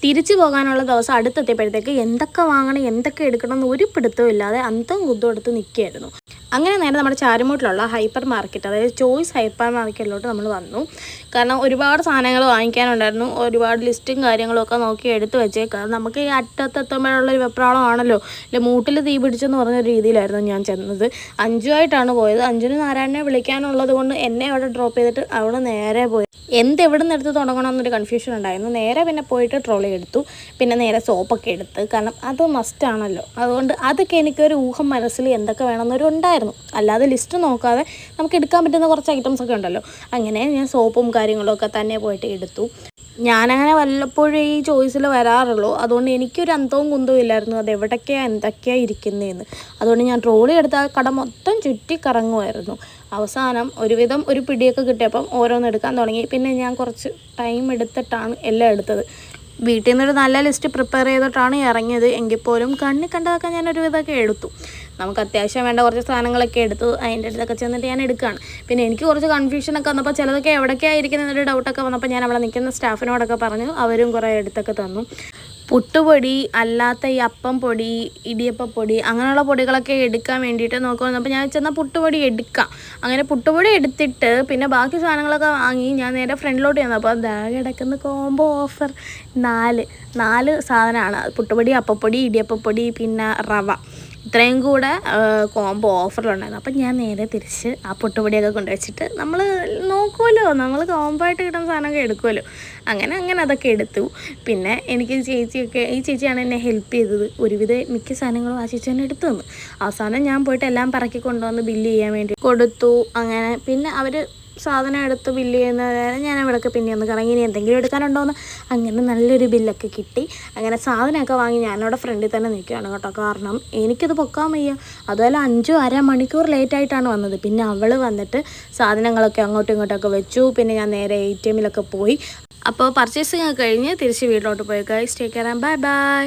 തിരിച്ചു പോകാനുള്ള ദിവസം അടുത്തെത്തിയപ്പോഴത്തേക്ക് എന്തൊക്കെ വാങ്ങണം എന്തൊക്കെ എടുക്കണം എന്ന് ഒരു പിടുത്തവും ഇല്ലാതെ അന്തം കുന്തം എടുത്ത് നിൽക്കുകയായിരുന്നു. അങ്ങനെ നേരെ നമ്മുടെ ചാരുമൂട്ടിലുള്ള ഹൈപ്പർ മാർക്കറ്റ്, അതായത് ചോയ്സ് ഹൈപ്പർ മാർക്കറ്റിലോട്ട് നമ്മൾ വന്നു. കാരണം ഒരുപാട് സാധനങ്ങൾ വാങ്ങിക്കാനുണ്ടായിരുന്നു. ഒരുപാട് ലിസ്റ്റും കാര്യങ്ങളും ഒക്കെ നോക്കി എടുത്ത് വെച്ചേക്കാം. നമുക്ക് ഈ അറ്റത്തെത്തുമ്പോഴുള്ളൊരു വെപ്രാളമാണല്ലോ, അല്ലെ മൂട്ടിൽ തീ പിടിച്ചെന്ന് പറഞ്ഞ രീതിയിലായിരുന്നു ഞാൻ ചെന്നത്. അഞ്ചുമായിട്ടാണ് പോയത്. അഞ്ചിന് നാരായണനെ വിളിക്കാനുള്ളത് കൊണ്ട് എന്നെ അവിടെ ഡ്രോപ്പ് ചെയ്തിട്ട് അവിടെ നേരെ പോയി. എവിടെ നിന്ന് എടുത്ത് തുടങ്ങണം എന്നൊരു കൺഫ്യൂഷൻ ഉണ്ടായിരുന്നു. നേരെ പിന്നെ പോയിട്ട് ട്രോളി എടുത്തു. പിന്നെ നേരെ സോപ്പൊക്കെ എടുത്ത്, കാരണം അത് മസ്റ്റാണല്ലോ. അതുകൊണ്ട് അതൊക്കെ എനിക്കൊരു ഊഹം മനസ്സിൽ എന്തൊക്കെ വേണമെന്നൊരു ഉണ്ടായിരുന്നു. അല്ലാതെ ലിസ്റ്റ് നോക്കാതെ നമുക്ക് എടുക്കാൻ പറ്റുന്ന കുറച്ച് ഐറ്റംസ് ഒക്കെ ഉണ്ടല്ലോ. അങ്ങനെ ഞാൻ സോപ്പും കാര്യങ്ങളൊക്കെ തന്നെ പോയിട്ട് എടുത്തു. ഞാനങ്ങനെ വല്ലപ്പോഴും ഈ ചോയ്സിൽ വരാറുള്ളൂ. അതുകൊണ്ട് എനിക്കൊരു അന്തവും കുന്തവും ഇല്ലായിരുന്നു അത് എവിടേക്കാണ് എന്തൊക്കെയാണ് ഇരിക്കുന്നതെന്ന്. അതുകൊണ്ട് ഞാൻ ട്രോളി എടുത്ത ആ കട മൊത്തം ചുറ്റി കറങ്ങുമായിരുന്നു. അവസാനം ഒരുവിധം ഒരു പിടിയൊക്കെ കിട്ടിയപ്പം ഓരോന്ന് എടുക്കാൻ തുടങ്ങി. പിന്നെ ഞാൻ കുറച്ച് ടൈം എടുത്തിട്ടാണ് എല്ലാം എടുത്തത്. വീട്ടിൽ നിന്നൊരു നല്ല ലിസ്റ്റ് പ്രിപ്പയർ ചെയ്തിട്ടാണ് ഇറങ്ങിയത്. എങ്കിൽ പോലും കണ്ണി കണ്ടതൊക്കെ ഞാൻ ഒരുവിധമൊക്കെ എടുത്തു. നമുക്ക് അത്യാവശ്യം വേണ്ട കുറച്ച് സാധനങ്ങളൊക്കെ എടുത്തു. അതിൻ്റെ അടുത്തൊക്കെ ചെന്നിട്ട് ഞാൻ എടുക്കുകയാണ്. പിന്നെ എനിക്ക് കുറച്ച് കൺഫ്യൂഷനൊക്കെ വന്നപ്പോൾ ചിലതൊക്കെ എവിടേക്കാണ് ഇരിക്കുന്നതിൻ്റെ ഡൗട്ടൊക്കെ വന്നപ്പോൾ ഞാൻ അവിടെ നിൽക്കുന്ന സ്റ്റാഫിനോടൊക്കെ പറഞ്ഞു. അവരും കുറേ എടുത്തൊക്കെ തന്നു. പുട്ടുപൊടി അല്ലാത്ത ഈ അപ്പം പൊടി, ഇടിയപ്പപ്പൊടി അങ്ങനെയുള്ള പൊടികളൊക്കെ എടുക്കാൻ വേണ്ടിയിട്ട് നോക്കുക. അപ്പോൾ ഞാൻ ചെന്നാൽ പുട്ടുപൊടി എടുക്കാം. അങ്ങനെ പുട്ടുപൊടി എടുത്തിട്ട് പിന്നെ ബാക്കി സാധനങ്ങളൊക്കെ വാങ്ങി ഞാൻ നേരെ ഫ്രണ്ടിലോട്ട് ചെന്നു. അപ്പോൾ ബാഗ് കിടക്കുന്ന കോംബോ ഓഫർ 4 സാധനമാണ്. പുട്ടുപൊടി, അപ്പപ്പൊടി, ഇടിയപ്പപ്പൊടി, പിന്നെ റവ, ഇത്രയും കൂടെ കോംബോ ഓഫറിലുണ്ടായിരുന്നു. അപ്പം ഞാൻ നേരെ തിരിച്ച് ആ പുട്ടുപൊടിയൊക്കെ കൊണ്ടുവച്ചിട്ട് നമ്മൾ നോക്കുമല്ലോ, നമ്മൾ കോംബോ ആയിട്ട് കിട്ടുന്ന സാധനമൊക്കെ എടുക്കുമല്ലോ. അങ്ങനെ അതൊക്കെ എടുത്തു. പിന്നെ എനിക്ക് ഈ ചേച്ചിയാണ് എന്നെ ഹെൽപ്പ് ചെയ്തത്. ഒരുവിധം മിക്ക സാധനങ്ങളും ആ ചേച്ചി തന്നെ എടുത്തു തന്നു. അവസാനം ഞാൻ പോയിട്ട് എല്ലാം പറക്കി കൊണ്ടുവന്ന് ബില്ല് ചെയ്യാൻ വേണ്ടി കൊടുത്തു. അങ്ങനെ പിന്നെ അവർ സാധനം എടുത്ത് ബില്ല് ചെയ്യുന്ന നേരം ഞാൻ അവിടെയൊക്കെ പിന്നെ ഒന്ന് കറങ്ങി ഇനി എന്തെങ്കിലും എടുക്കാനുണ്ടോയെന്ന്. അങ്ങനെ നല്ലൊരു ബില്ലൊക്കെ കിട്ടി. അങ്ങനെ സാധനമൊക്കെ വാങ്ങി ഞാനവിടെ ഫ്രണ്ടിൽ തന്നെ നിൽക്കുകയാണ് കേട്ടോ. കാരണം എനിക്കത് പൊക്കാൻ വയ്യ. അതുപോലെ 5 മണിക്കൂർ ലേറ്റായിട്ടാണ് വന്നത്. പിന്നെ അവൾ വന്നിട്ട് സാധനങ്ങളൊക്കെ അങ്ങോട്ടും ഇങ്ങോട്ടൊക്കെ വെച്ചു. പിന്നെ ഞാൻ നേരെ ATM പോയി. അപ്പോൾ പർച്ചേസിങ് കഴിഞ്ഞ് തിരിച്ച് വീട്ടിലോട്ട് പോയി. Guys take care and bye bye.